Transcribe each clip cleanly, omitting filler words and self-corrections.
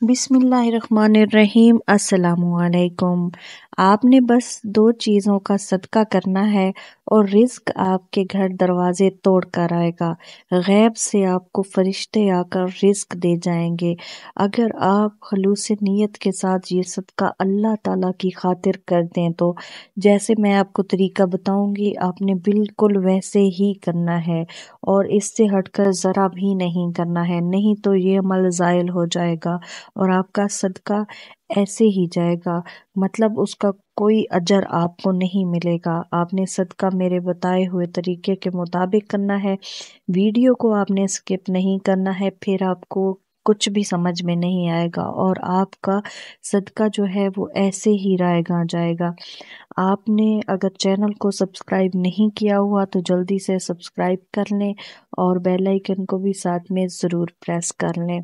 बिस्मिल्लाहिर्रहमानिर्रहीम। अस्सलामुअलैकुम। आपने बस 2 चीज़ों का सदका करना है और रिज़्क आपके घर दरवाजे तोड़ कर आएगा। गैब से आपको फरिश्ते आकर रिज़्क दे जाएंगे। अगर आप खलूस नीयत के साथ ये सदका अल्लाह ताला की खातिर कर दें तो जैसे मैं आपको तरीका बताऊंगी आपने बिल्कुल वैसे ही करना है और इससे हटकर ज़रा भी नहीं करना है, नहीं तो ये अमल ज़ायल हो जाएगा और आपका सदका ऐसे ही जाएगा, मतलब उसका कोई अजर आपको नहीं मिलेगा। आपने सदका मेरे बताए हुए तरीके के मुताबिक करना है। वीडियो को आपने स्किप नहीं करना है, फिर आपको कुछ भी समझ में नहीं आएगा और आपका सदका जो है वो ऐसे ही रायगा जाएगा। आपने अगर चैनल को सब्सक्राइब नहीं किया हुआ तो जल्दी से सब्सक्राइब कर लें और बेल आइकन को भी साथ में ज़रूर प्रेस कर लें।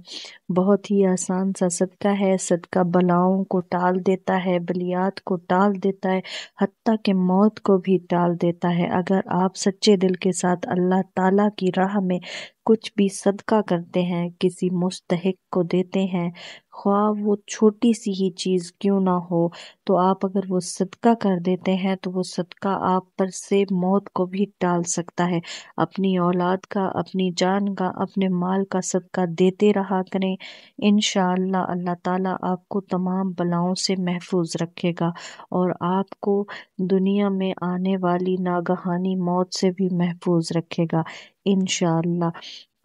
बहुत ही आसान सा सदका है। सदका बलाओं को टाल देता है, बलियात को टाल देता है, हत्ता के मौत को भी टाल देता है। अगर आप सच्चे दिल के साथ अल्लाह ताला की राह में कुछ भी सदका करते हैं, किसी मुस्तहिक को देते हैं, ख्वाह वो छोटी सी ही चीज़ क्यों ना हो, तो आप अगर वो सदका कर देते हैं तो वो सदका आप पर से मौत को भी टाल सकता है। अपनी औलाद का, अपनी जान का, अपने माल का सदका देते रहा करें। इंशाअल्लाह अल्लाह ताला आपको तमाम बलाओं से महफूज रखेगा और आपको दुनिया में आने वाली नागहानी मौत से भी महफूज रखेगा इंशाअल्लाह।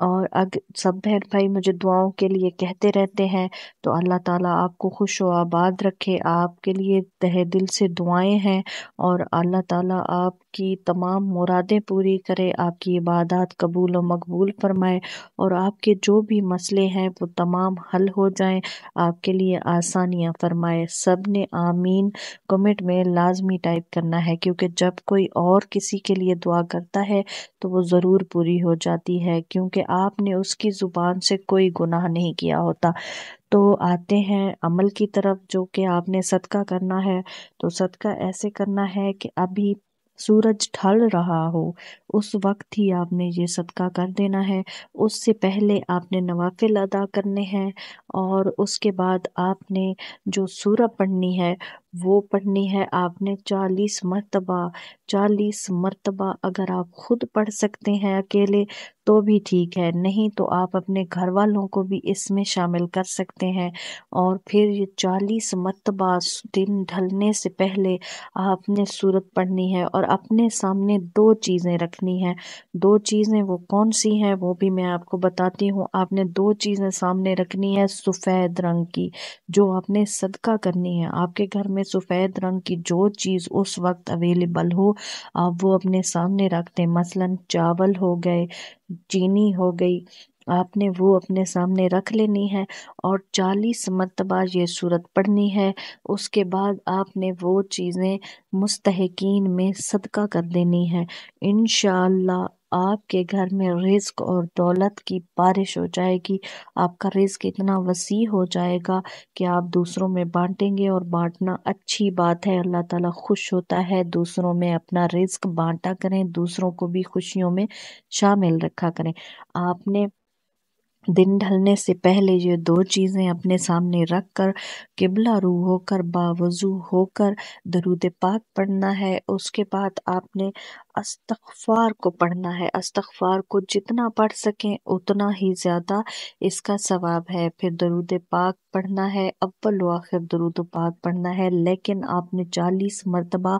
और अगर सब बहन भाई मुझे दुआओं के लिए कहते रहते हैं तो अल्लाह ताला आपको खुश व आबाद रखे। आपके लिए तहे दिल से दुआएं हैं और अल्लाह ताला आपकी तमाम मुरादें पूरी करे, आपकी इबादत कबूल व मकबूल फरमाए और आपके जो भी मसले हैं वो तमाम हल हो जाएं, आपके लिए आसानियां फरमाए। सब ने आमीन कमेंट में लाजमी टाइप करना है, क्योंकि जब कोई और किसी के लिए दुआ करता है तो वो ज़रूर पूरी हो जाती है, क्योंकि आपने उसकी ज़ुबान से कोई गुनाह नहीं किया होता। तो आते हैं अमल की तरफ, जो कि आपने सदका करना है। तो सदका ऐसे करना है कि अभी सूरज ढल रहा हो उस वक्त ही आपने ये सदका कर देना है। उससे पहले आपने नवाफिल अदा करने हैं और उसके बाद आपने जो सूरह पढ़नी है वो पढ़नी है आपने 40 मरतबा। 40 मरतबा अगर आप खुद पढ़ सकते हैं अकेले तो भी ठीक है, नहीं तो आप अपने घर वालों को भी इसमें शामिल कर सकते हैं। और फिर ये 40 मरतबा दिन ढलने से पहले आपने सूरत पढ़नी है और अपने सामने 2 चीज़ें रखनी हैं। 2 चीज़ें वो कौन सी हैं वो भी मैं आपको बताती हूँ। आपने 2 चीज़ें सामने रखनी है सफ़ेद रंग की, जो आपने सदका करनी है। आपके घर में सफ़ेद रंग की जो चीज़ उस वक्त अवेलेबल हो आप वो अपने सामने रख दें। मसलन चावल हो गए, चीनी हो गई, आपने वो अपने सामने रख लेनी है और 40 मरतबा ये सूरत पढ़नी है। उसके बाद आपने वो चीज़ें मुस्तहिकीन में सदका कर देनी है। इंशाअल्लाह आपके घर में रिज्क और दौलत की बारिश हो जाएगी। आपका रिज्क इतना वसी हो जाएगा कि आप दूसरों में बांटेंगे और बांटना अच्छी बात है। अल्लाह ताला खुश होता है, दूसरों में अपना रिज्क बांटा करें, दूसरों को भी खुशियों में शामिल रखा करें। आपने दिन ढलने से पहले ये 2 चीज़ें अपने सामने रख कर किबला रू होकर बावजू होकर दरूद पाक पढ़ना है। उसके बाद आपने अस्तगफार को पढ़ना है। अस्तगफार को जितना पढ़ सकें उतना ही ज़्यादा इसका सवाब है। फिर दरूद पाक पढ़ना है, अव्वल व आखिर दरूद पाक पढ़ना है, लेकिन आपने 40 मरतबा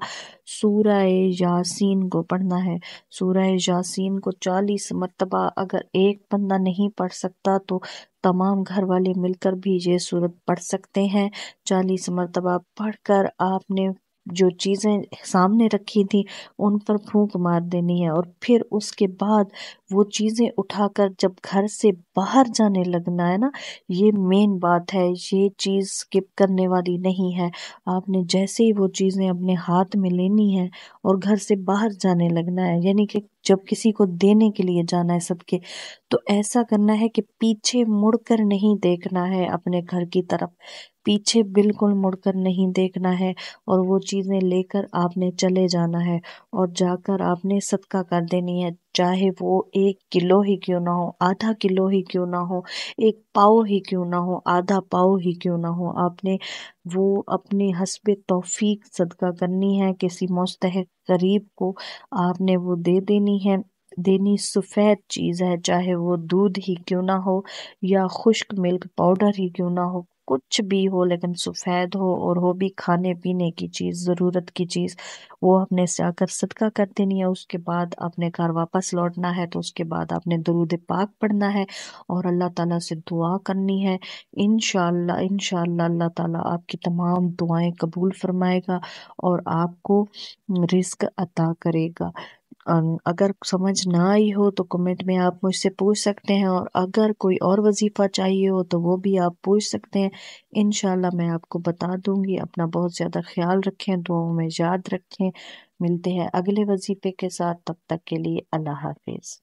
सूरह यासीन को पढ़ना है। सूरह यासीन को 40 मरतबा अगर एक बंदा नहीं पढ़ सकता तो तमाम घर वाले मिलकर भी ये सूरत पढ़ सकते हैं। 40 मरतबा पढ़कर आपने जो चीज़ें सामने रखी थी उन पर फूंक मार देनी है और फिर उसके बाद वो चीज़ें उठाकर जब घर से बाहर जाने लगना है ना, ये मेन बात है, ये चीज़ स्किप करने वाली नहीं है। आपने जैसे ही वो चीज़ें अपने हाथ में लेनी है और घर से बाहर जाने लगना है, यानी कि जब किसी को देने के लिए जाना है सबके, तो ऐसा करना है कि पीछे मुड़कर नहीं देखना है अपने घर की तरफ, पीछे बिल्कुल मुड़कर नहीं देखना है और वो चीज़ें लेकर आपने चले जाना है और जाकर आपने सदका कर देनी है। چاہے وہ 1 کلو ہی کیوں نہ ہو، آدھا کلو ہی کیوں نہ ہو، 1 پاؤ ہی کیوں نہ ہو، آدھا پاؤ ہی کیوں نہ ہو، آپ نے وہ اپنی حسب توفیق صدقہ کرنی ہے، کسی مستحق غریب کو آپ نے وہ دے دینی ہے۔ دینی سفید چیز ہے، چاہے وہ دودھ ہی کیوں نہ ہو یا خشک ملک پاؤڈر ہی کیوں نہ ہو، کچھ بھی ہو لیکن سفید ہو، اور ہو بھی کھانے پینے کی چیز، ضرورت کی چیز، وہ آپ نے جا کر صدقہ کر دینی ہے۔ اس کے بعد اپنے گھر واپس لوٹنا ہے، تو اس کے بعد آپ نے درود پاک پڑھنا ہے اور اللہ تعالیٰ سے دعا کرنی ہے۔ انشاءاللہ اللہ تعالیٰ آپ کی تمام دعائیں قبول فرمائے گا اور آپ کو رزق عطا کرے گا۔ اگر سمجھ نہ آئی ہو تو کمنٹ میں آپ مجھ سے پوچھ سکتے ہیں، اور اگر کوئی اور وظیفہ چاہیے ہو تو وہ بھی آپ پوچھ سکتے ہیں، انشاءاللہ میں آپ کو بتا دوں گی۔ اپنا بہت زیادہ خیال رکھیں، دعاؤں میں یاد رکھیں۔ ملتے ہیں اگلے وظیفے کے ساتھ، تب تک کے لیے اللہ حافظ۔